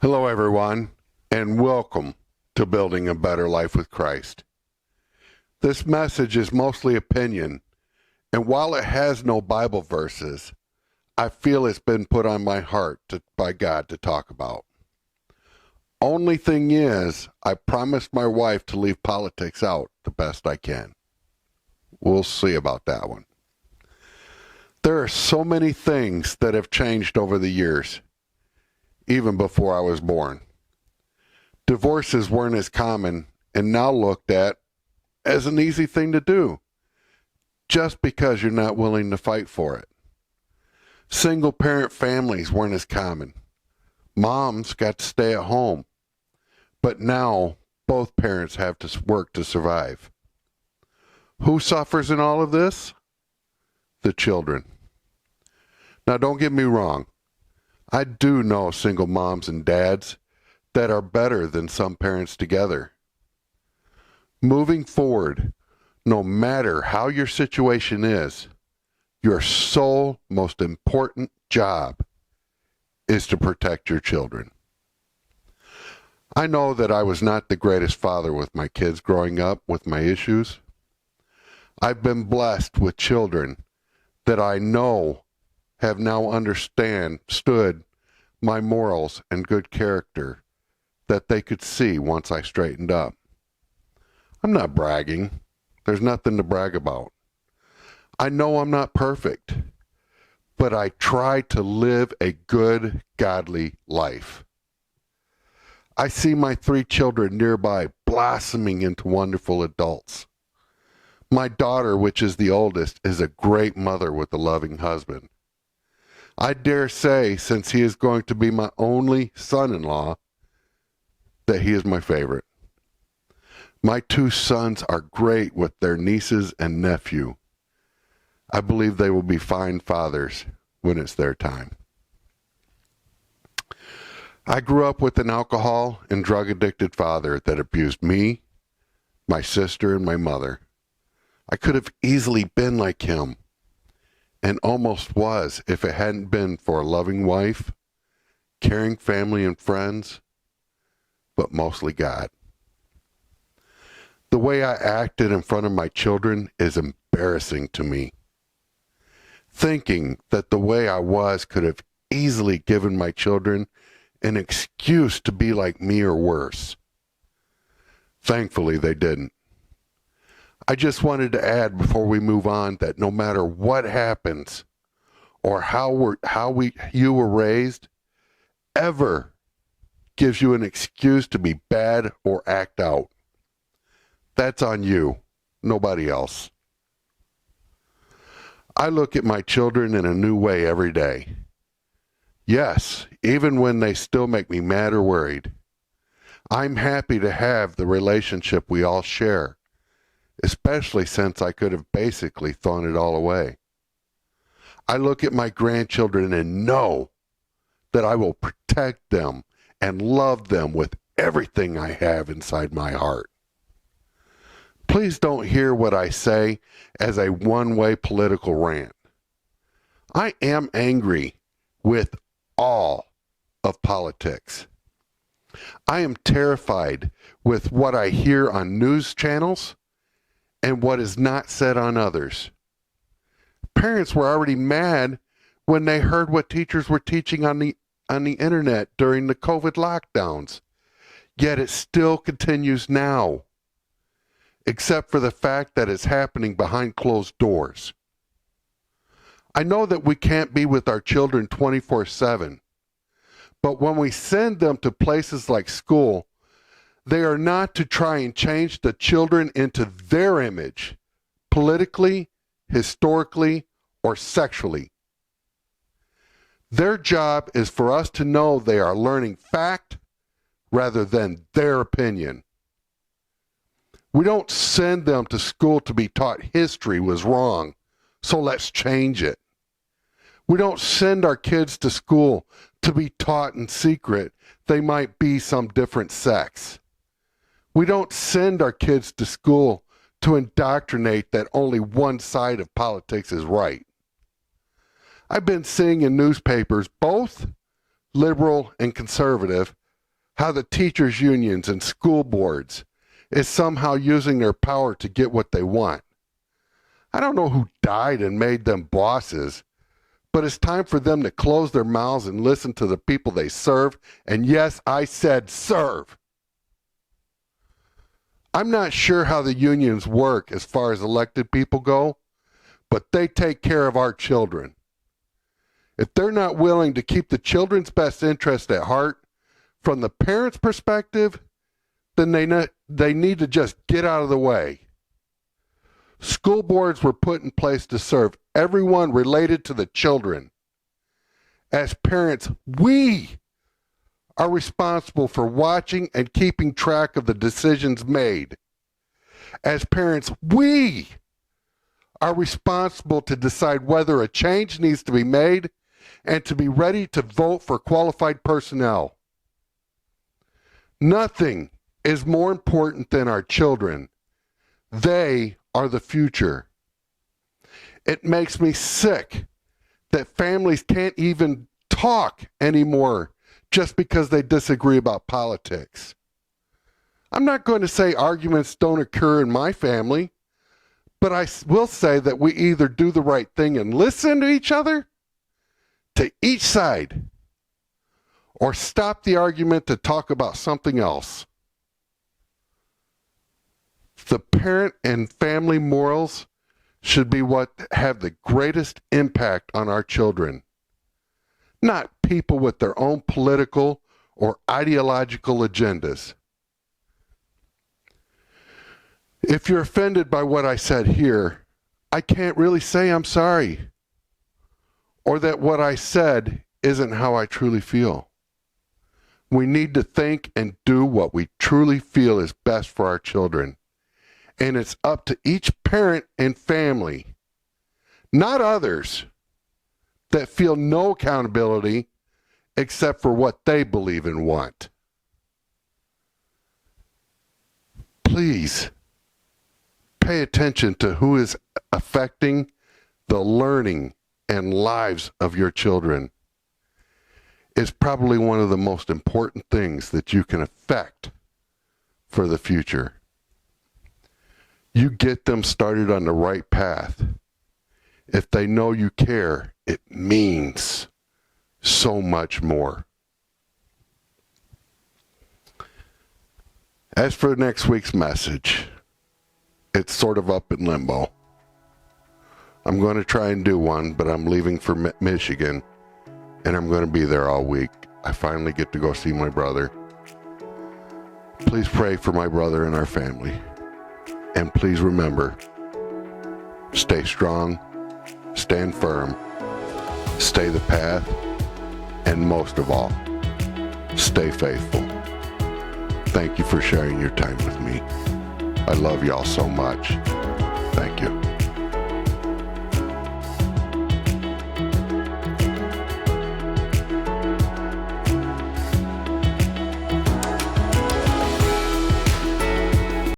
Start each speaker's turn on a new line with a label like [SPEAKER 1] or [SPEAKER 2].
[SPEAKER 1] Hello, everyone, and welcome to Building a Better Life with Christ. This message is mostly opinion, and while it has no Bible verses, I feel it's been put on my heart by God to talk about. Only thing is, I promised my wife to leave politics out the best I can. We'll see about that one. There are so many things that have changed over the years, even before I was born. Divorces weren't as common and now looked at as an easy thing to do, just because you're not willing to fight for it. Single parent families weren't as common. Moms got to stay at home, but now both parents have to work to survive. Who suffers in all of this? The children. Now, don't get me wrong. I do know single moms and dads that are better than some parents together. Moving forward, no matter how your situation is, your sole most important job is to protect your children. I know that I was not the greatest father with my kids growing up with my issues. I've been blessed with children that I know have now understood my morals and good character that they could see once I straightened up. I'm not bragging. There's nothing to brag about. I know I'm not perfect, but I try to live a good, godly life. I see my 3 children nearby blossoming into wonderful adults. My daughter, which is the oldest, is a great mother with a loving husband. I dare say, since he is going to be my only son-in-law, that he is my favorite. My 2 sons are great with their nieces and nephew. I believe they will be fine fathers when it's their time. I grew up with an alcohol and drug-addicted father that abused me, my sister, and my mother. I could have easily been like him, and almost was if it hadn't been for a loving wife, caring family and friends, but mostly God. The way I acted in front of my children is embarrassing to me. Thinking that the way I was could have easily given my children an excuse to be like me or worse. Thankfully, they didn't. I just wanted to add before we move on that no matter what happens or how you were raised, ever gives you an excuse to be bad or act out. That's on you, nobody else. I look at my children in a new way every day. Yes, even when they still make me mad or worried. I'm happy to have the relationship we all share, especially since I could have basically thrown it all away. I look at my grandchildren and know that I will protect them and love them with everything I have inside my heart. Please don't hear what I say as a one-way political rant. I am angry with all of politics. I am terrified with what I hear on news channels and what is not said on others. Parents were already mad when they heard what teachers were teaching on the internet during the COVID lockdowns. Yet it still continues now, except for the fact that it's happening behind closed doors. I know that we can't be with our children 24/7, but when we send them to places like school, they are not to try and change the children into their image, politically, historically, or sexually. Their job is for us to know they are learning fact rather than their opinion. We don't send them to school to be taught history was wrong, so let's change it. We don't send our kids to school to be taught in secret they might be some different sex. We don't send our kids to school to indoctrinate that only one side of politics is right. I've been seeing in newspapers, both liberal and conservative, how the teachers' unions and school boards is somehow using their power to get what they want. I don't know who died and made them bosses, but it's time for them to close their mouths and listen to the people they serve. And yes, I said serve. I'm not sure how the unions work as far as elected people go, but they take care of our children. If they're not willing to keep the children's best interest at heart from the parents' perspective, then they need to just get out of the way. School boards were put in place to serve everyone related to the children. As parents, we are responsible for watching and keeping track of the decisions made. As parents, we are responsible to decide whether a change needs to be made and to be ready to vote for qualified personnel. Nothing is more important than our children. They are the future. It makes me sick that families can't even talk anymore just because they disagree about politics. I'm not going to say arguments don't occur in my family, but I will say that we either do the right thing and listen to each other, to each side, or stop the argument to talk about something else. The parent and family morals should be what have the greatest impact on our children, not people with their own political or ideological agendas. If you're offended by what I said here, I can't really say I'm sorry, or that what I said isn't how I truly feel. We need to think and do what we truly feel is best for our children. And it's up to each parent and family, not others, that feel no accountability except for what they believe and want. Please pay attention to who is affecting the learning and lives of your children. It's probably one of the most important things that you can affect for the future. You get them started on the right path. If they know you care, it means so much more. As for next week's message, it's sort of up in limbo. I'm going to try and do one, but I'm leaving for Michigan, and I'm going to be there all week. I finally get to go see my brother. Please pray for my brother and our family. And please remember, stay strong, stand firm, stay the path, and most of all, stay faithful. Thank you for sharing your time with me. I love y'all so much. Thank you.